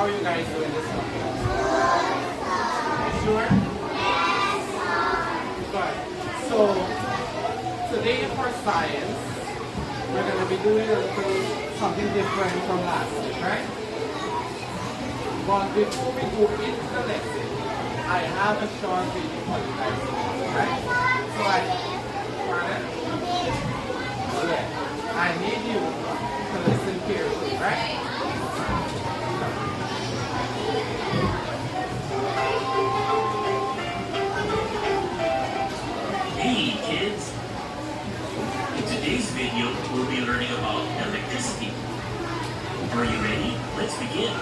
are you guys doing this one? Sure? Good. So, today for science, we're going to be doing something different from last week, right? But before we go into the lesson, I have a short video for you guys, right? So pardon? Yeah. I need you to listen carefully, right? Hey kids! In today's video, we'll be learning about electricity. Are you ready? Let's begin.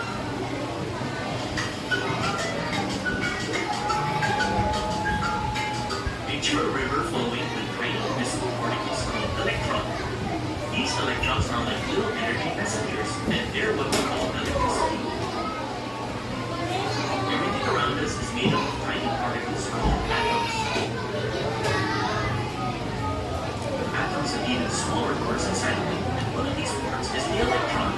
Picture a river flowing with tiny invisible particles called electrons. These electrons are like little energy messengers, and they're what we call electricity. Everything around us is made up of tiny particles called atoms. Atoms have even smaller parts inside of them, and one of these parts is the electron.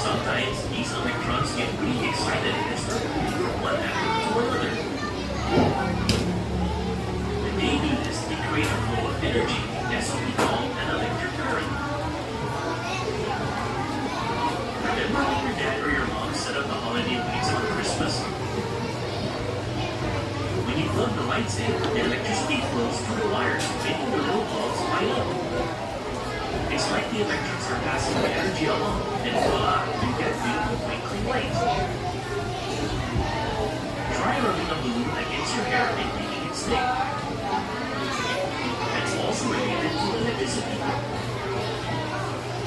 Sometimes these electrons get really excited and start moving from one atom to another. When they do this, they create a flow of energy. That's what we call an electric current. Remember when your dad or your mom set up the holiday lights on Christmas? When you plug the lights in, the electricity flows through the wires, making the little bulbs light up. It's like the electrons are passing the energy along, and voila, you get beautiful twinkling lights. Try rubbing a balloon against your hair and making it stick. That's also related to electricity.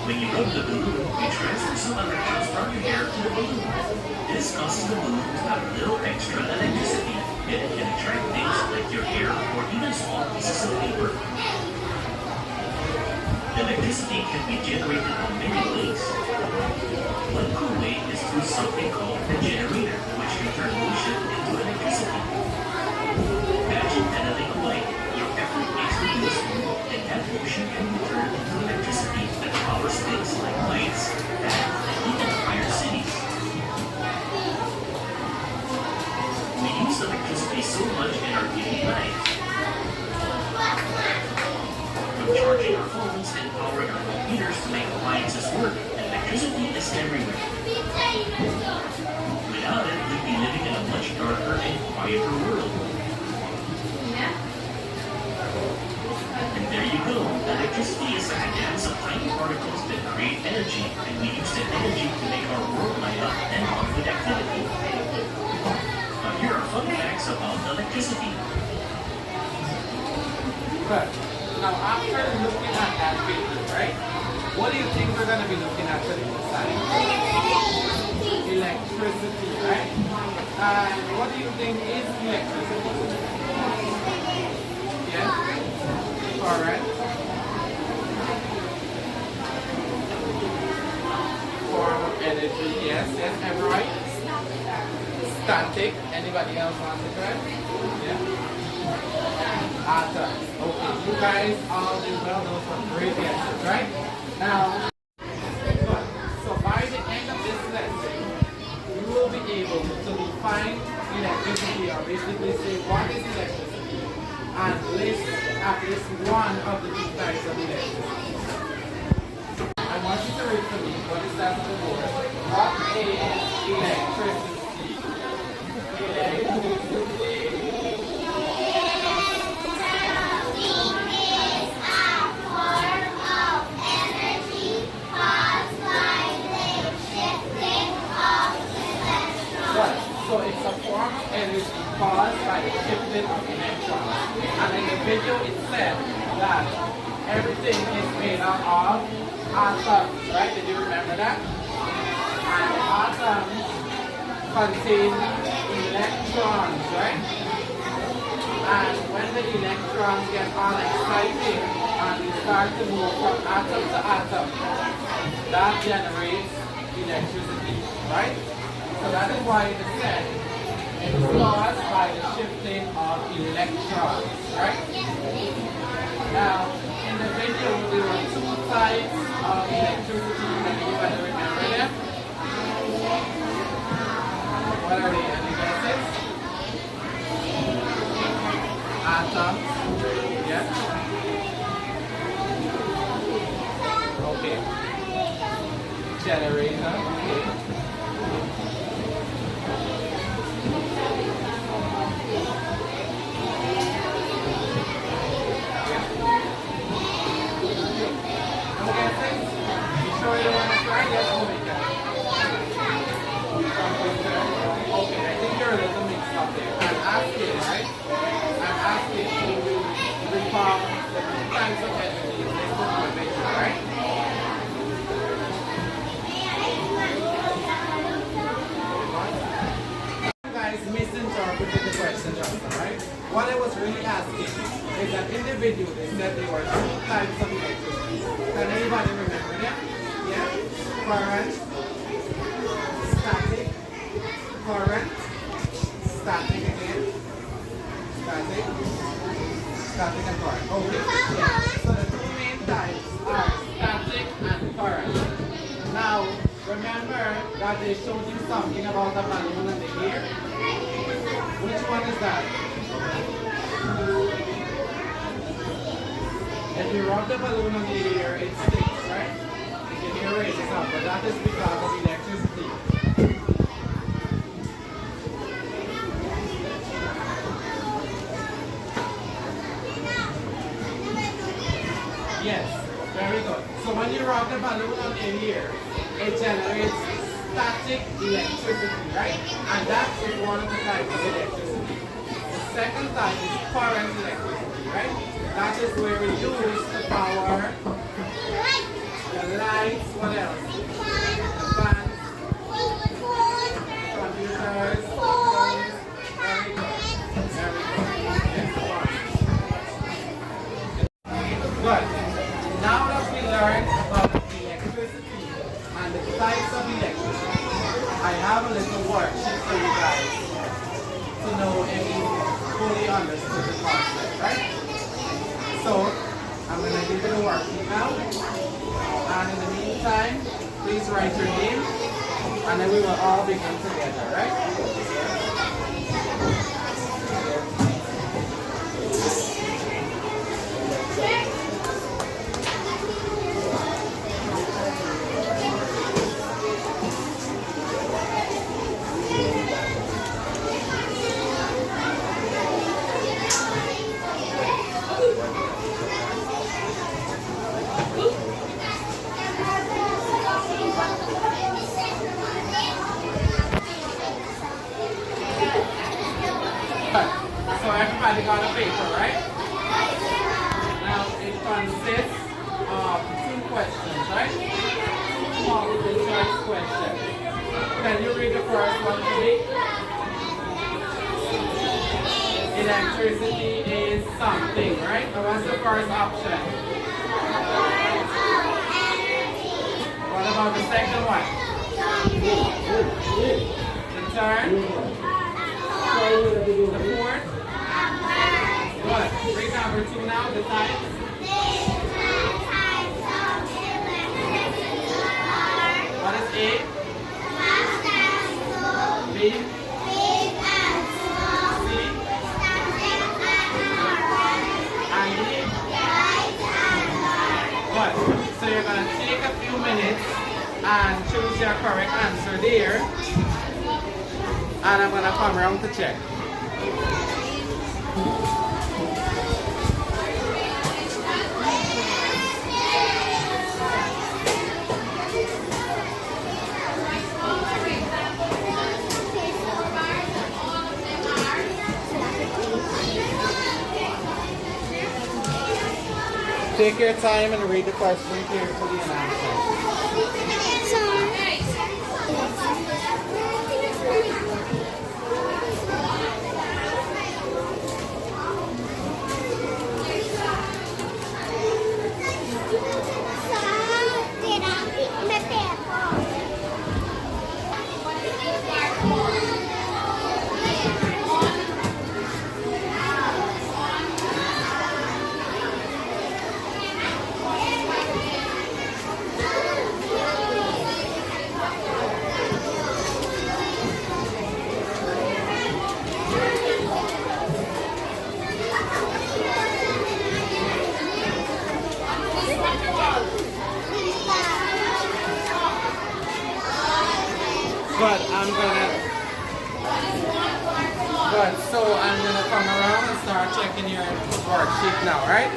When you rub the balloon, you transfer some electrons from your hair to the balloon. This causes the balloon to have a little extra electricity, and it can attract things like your hair or even small pieces of paper. Electricity can be generated in many ways. One cool way is through something called a generator, which can turn motion into electricity. Imagine pedaling a bike. Your effort makes the wheels move, and that motion can be turned into electricity that powers things like lights, fans, and even entire cities. We use electricity so much in our daily lives. From charging our phones and powering our computers to make appliances work, electricity is everywhere. Without it, we'd be living in a much darker and quieter world. And there you go. Electricity is like a dance of tiny particles that create energy, and we use that energy to make our world light up and hum with activity. Now here are fun facts about electricity. Good. Now, after looking at that video, right, what do you think we're going to be looking at today? Electricity, right? And what do you think is electricity? Yes? Correct. Form of energy, yes, yes, am I right? Static. Anybody else want to try? Yeah. Atoms. Okay, you guys all do well. Those are great answers, right? Now, so by the end of this lesson, you will be able to define electricity, or basically say what is electricity, and list at least one of the two types of electricity. I want you to read for me what is that on the board. What is electricity? So it's a form of energy caused by the shifting of electrons. And in the video it said that everything is made up of atoms, right? Did you remember that? And atoms contain electrons, right? And when the electrons get all excited and they start to move from atom to atom, that generates electricity, right? So that is why it is said it is caused by the shifting of electrons, right? Now, in the video, there were two types of electricity that you better remember them. What are they? Any guesses? Atoms. Yeah. Okay. Generator. Okay. No guesses? You sure you don't want to try? Yes, or we can. Okay, I think you're a little mixed up there. I'm asking, right? I'm asking you to recall the two types of entities listed in the picture, right? You guys misinterpreted the question just now, right? What I was really asking is that in the video they said there were two types of electricity. Can anybody remember them? Yeah? Current, static, current, static again, static, static and current. Okay. So the two main types are static and current. Now, remember that they showed you something about the balloon and the air? Which one is that? If you rub the balloon on the air, it sticks, right? The air raises up, but that is because of electricity. Yes, very good. So when you rub the balloon on the air, it generates static electricity, right? And that is one of the types of electricity. The second type is current electricity, right? That is where we use to power the lights, what else? The fans, computers, phones. Very good. Very good. Yes, good. Now that we learned about electricity and the types of electricity, I have a little worksheet for you guys to know if you fully understood the concept, right? So, I'm going to give you the worksheet now. And in the meantime, please write your name and then we will all begin together, right? So everybody got a paper, right? Now it consists of two questions, right? Multiple choice questions. Can you read the first one to me? Electricity is something, right? Now what's the first option? What about the second one? The third? The fourth? Good. Read number 2 now, the types. What is A? B? C? And D? Good. So you're going to take a few minutes and choose your correct answer there. And I'm going to come around to check. Take your time and read the question carefully and answer. your worksheet now, right?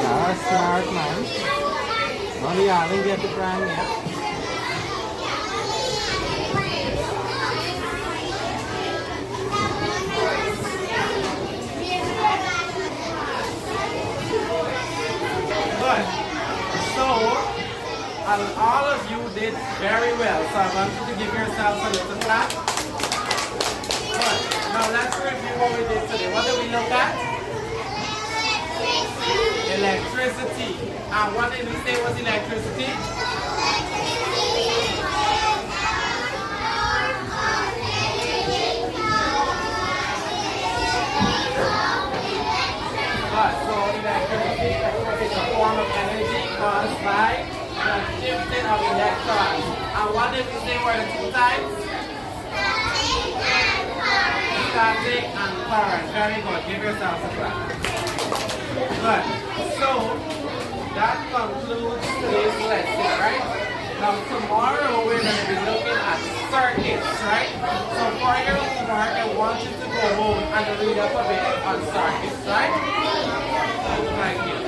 Yeah, smart man. No, we haven't get the brand yet. Good. So, all of you did very well. So I want you to give yourselves a little clap. Good. Now let's review what we did today. What did we look at? Electricity. And what did we say was electricity? Good. So electricity is a form of energy caused by the shifting of electrons. And what did we say were the two types? Static and current. Very good. Give yourselves a clap. Good. So that concludes today's lesson, right? Now tomorrow we're going to be looking at circuits, right? So for your homework, I want you to go home and read up a bit on circuits, right? Thank you.